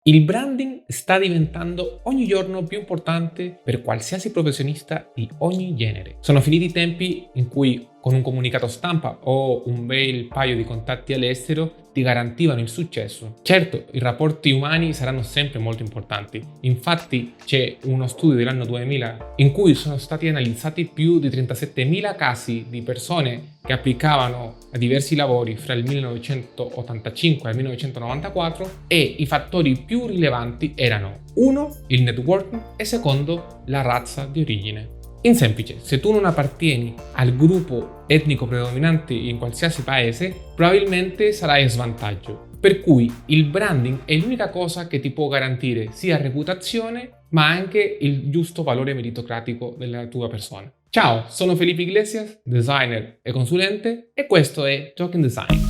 Il branding sta diventando ogni giorno più importante per qualsiasi professionista di ogni genere. Sono finiti i tempi in cui con un comunicato stampa o un bel paio di contatti all'estero ti garantivano il successo. Certo, i rapporti umani saranno sempre molto importanti. Infatti c'è uno studio dell'anno 2000 in cui sono stati analizzati più di 37.000 casi di persone che applicavano a diversi lavori fra il 1985 e il 1994 e i fattori più rilevanti erano: 1. Il networking e secondo la razza di origine. In semplice, se tu non appartieni al gruppo etnico predominante in qualsiasi paese, probabilmente sarai a svantaggio. Per cui il branding è l'unica cosa che ti può garantire sia reputazione, ma anche il giusto valore meritocratico della tua persona. Ciao, sono Felipe Iglesias, designer e consulente, e questo è Talking Design.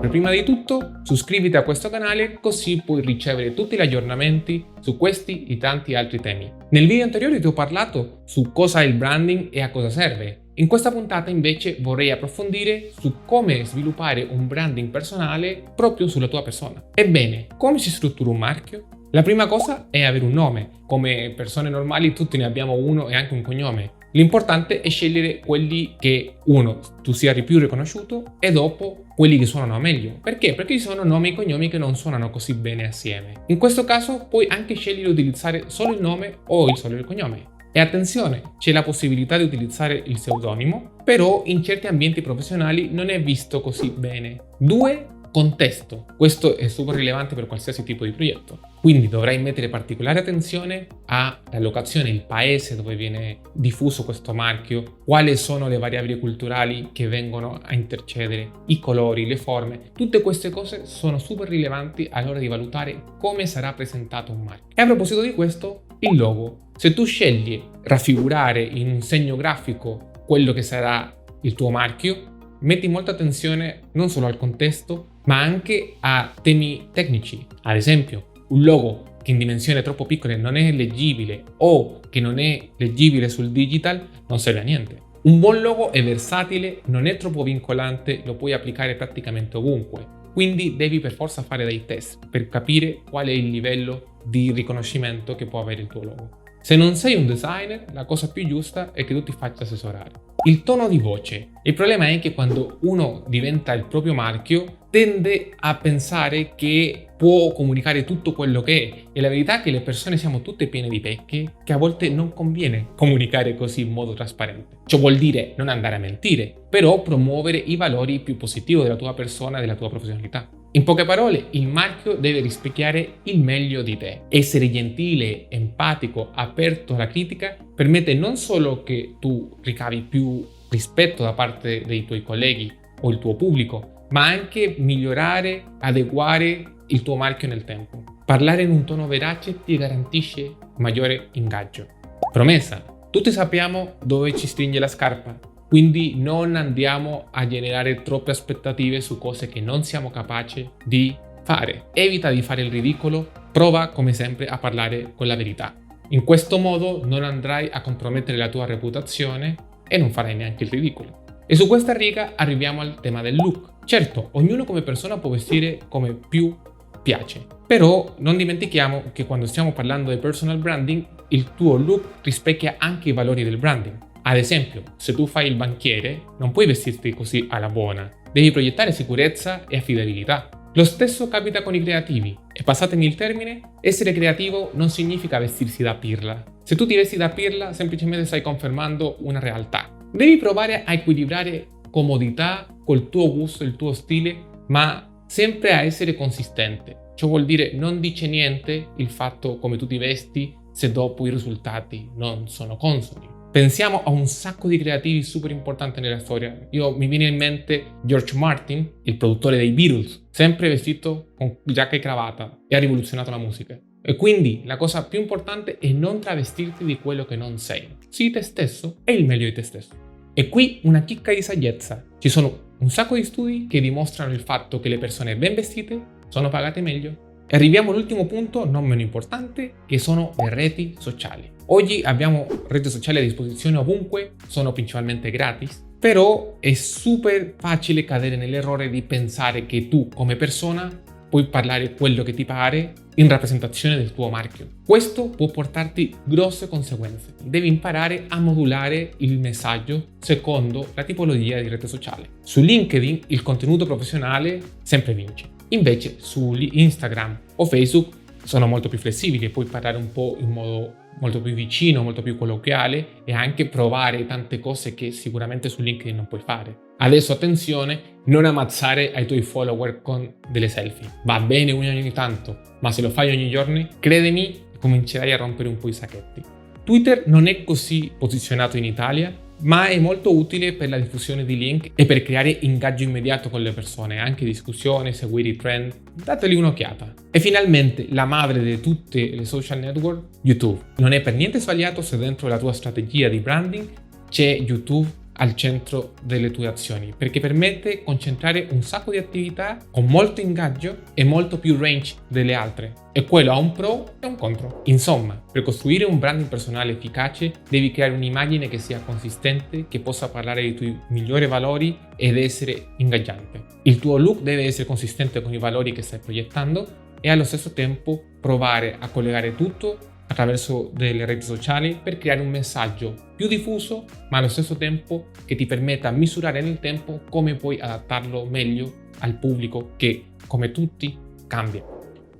Prima di tutto, iscriviti a questo canale così puoi ricevere tutti gli aggiornamenti su questi e tanti altri temi. Nel video anteriore ti ho parlato su cosa è il branding e a cosa serve. In questa puntata invece vorrei approfondire su come sviluppare un branding personale proprio sulla tua persona. Ebbene, come si struttura un marchio? La prima cosa è avere un nome. Come persone normali tutti ne abbiamo uno e anche un cognome. L'importante è scegliere quelli che, uno, tu sia più riconosciuto e dopo quelli che suonano meglio. Perché? Perché ci sono nomi e cognomi che non suonano così bene assieme. In questo caso puoi anche scegliere di utilizzare solo il nome o solo il cognome. E attenzione, c'è la possibilità di utilizzare il pseudonimo, però in certi ambienti professionali non è visto così bene. 2. Contesto. Questo è super rilevante per qualsiasi tipo di progetto. Quindi dovrai mettere particolare attenzione alla locazione, il paese dove viene diffuso questo marchio, quali sono le variabili culturali che vengono a intercedere, i colori, le forme. Tutte queste cose sono super rilevanti all'ora di valutare come sarà presentato un marchio. E a proposito di questo, il logo. Se tu scegli raffigurare in un segno grafico quello che sarà il tuo marchio, metti molta attenzione non solo al contesto, ma anche a temi tecnici. Ad esempio, un logo che in dimensioni troppo piccole non è leggibile o che non è leggibile sul digital non serve a niente. Un buon logo è versatile, non è troppo vincolante, lo puoi applicare praticamente ovunque. Quindi devi per forza fare dei test per capire qual è il livello di riconoscimento che può avere il tuo logo. Se non sei un designer, la cosa più giusta è che tu ti faccia assessorare. Il tono di voce. Il problema è che quando uno diventa il proprio marchio, tende a pensare che può comunicare tutto quello che è. E la verità è che le persone siamo tutte piene di pecche, che a volte non conviene comunicare così in modo trasparente. Ciò vuol dire non andare a mentire, però promuovere i valori più positivi della tua persona e della tua professionalità. In poche parole, il marchio deve rispecchiare il meglio di te. Essere gentile, empatico, aperto alla critica permette non solo che tu ricavi più rispetto da parte dei tuoi colleghi o il tuo pubblico, ma anche migliorare, adeguare il tuo marchio nel tempo. Parlare in un tono verace ti garantisce maggiore ingaggio. Promessa: tutti sappiamo dove ci stringe la scarpa. Quindi non andiamo a generare troppe aspettative su cose che non siamo capaci di fare. Evita di fare il ridicolo, prova come sempre a parlare con la verità. In questo modo non andrai a compromettere la tua reputazione e non farai neanche il ridicolo. E su questa riga arriviamo al tema del look. Certo, ognuno come persona può vestire come più piace, però non dimentichiamo che quando stiamo parlando di personal branding, il tuo look rispecchia anche i valori del branding. Ad esempio, se tu fai il banchiere, non puoi vestirti così alla buona. Devi proiettare sicurezza e affidabilità. Lo stesso capita con i creativi. E passatemi il termine, essere creativo non significa vestirsi da pirla. Se tu ti vesti da pirla, semplicemente stai confermando una realtà. Devi provare a equilibrare comodità col tuo gusto, il tuo stile, ma sempre a essere consistente. Ciò vuol dire non dice niente il fatto come tu ti vesti se dopo i risultati non sono consoni. Pensiamo a un sacco di creativi super importanti nella storia. Mi viene in mente George Martin, il produttore dei Beatles, sempre vestito con giacca e cravatta, e ha rivoluzionato la musica. E quindi la cosa più importante è non travestirti di quello che non sei. Sii te stesso e il meglio di te stesso. E qui una chicca di saggezza. Ci sono un sacco di studi che dimostrano il fatto che le persone ben vestite sono pagate meglio. E arriviamo all'ultimo punto, non meno importante, che sono le reti sociali. Oggi abbiamo reti sociali a disposizione ovunque, sono principalmente gratis Però è super facile cadere nell'errore di pensare che tu come persona puoi parlare quello che ti pare in rappresentazione del tuo marchio. Questo può portarti grosse conseguenze. Devi imparare a modulare il messaggio secondo la tipologia di rete sociale. Su LinkedIn il contenuto professionale sempre vince. Invece su Instagram o Facebook sono molto più flessibili e puoi parlare un po' in modo molto più vicino, molto più colloquiale e anche provare tante cose che sicuramente su LinkedIn non puoi fare. Adesso attenzione, non ammazzare ai tuoi follower con delle selfie. Va bene ogni tanto, ma se lo fai ogni giorno, credimi, comincerai a rompere un po' i sacchetti. Twitter non è così posizionato in Italia, ma è molto utile per la diffusione di link e per creare ingaggio immediato con le persone, anche discussione, seguire i trend, dateli un'occhiata. E finalmente la madre di tutte le social network, YouTube. Non è per niente sbagliato se dentro la tua strategia di branding c'è YouTube al centro delle tue azioni, perché permette di concentrare un sacco di attività con molto ingaggio e molto più range delle altre. E quello ha un pro e un contro. Insomma, per costruire un branding personale efficace devi creare un'immagine che sia consistente, che possa parlare dei tuoi migliori valori ed essere ingaggiante. Il tuo look deve essere consistente con i valori che stai proiettando e allo stesso tempo provare a collegare tutto attraverso delle reti sociali per creare un messaggio più diffuso, ma allo stesso tempo che ti permetta di misurare nel tempo come puoi adattarlo meglio al pubblico che, come tutti, cambia.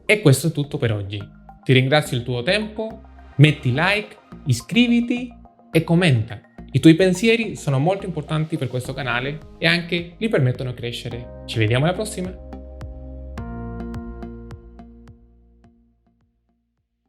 E questo è tutto per oggi. Ti ringrazio il tuo tempo, metti like, iscriviti e commenta. I tuoi pensieri sono molto importanti per questo canale e anche li permettono di crescere. Ci vediamo alla prossima!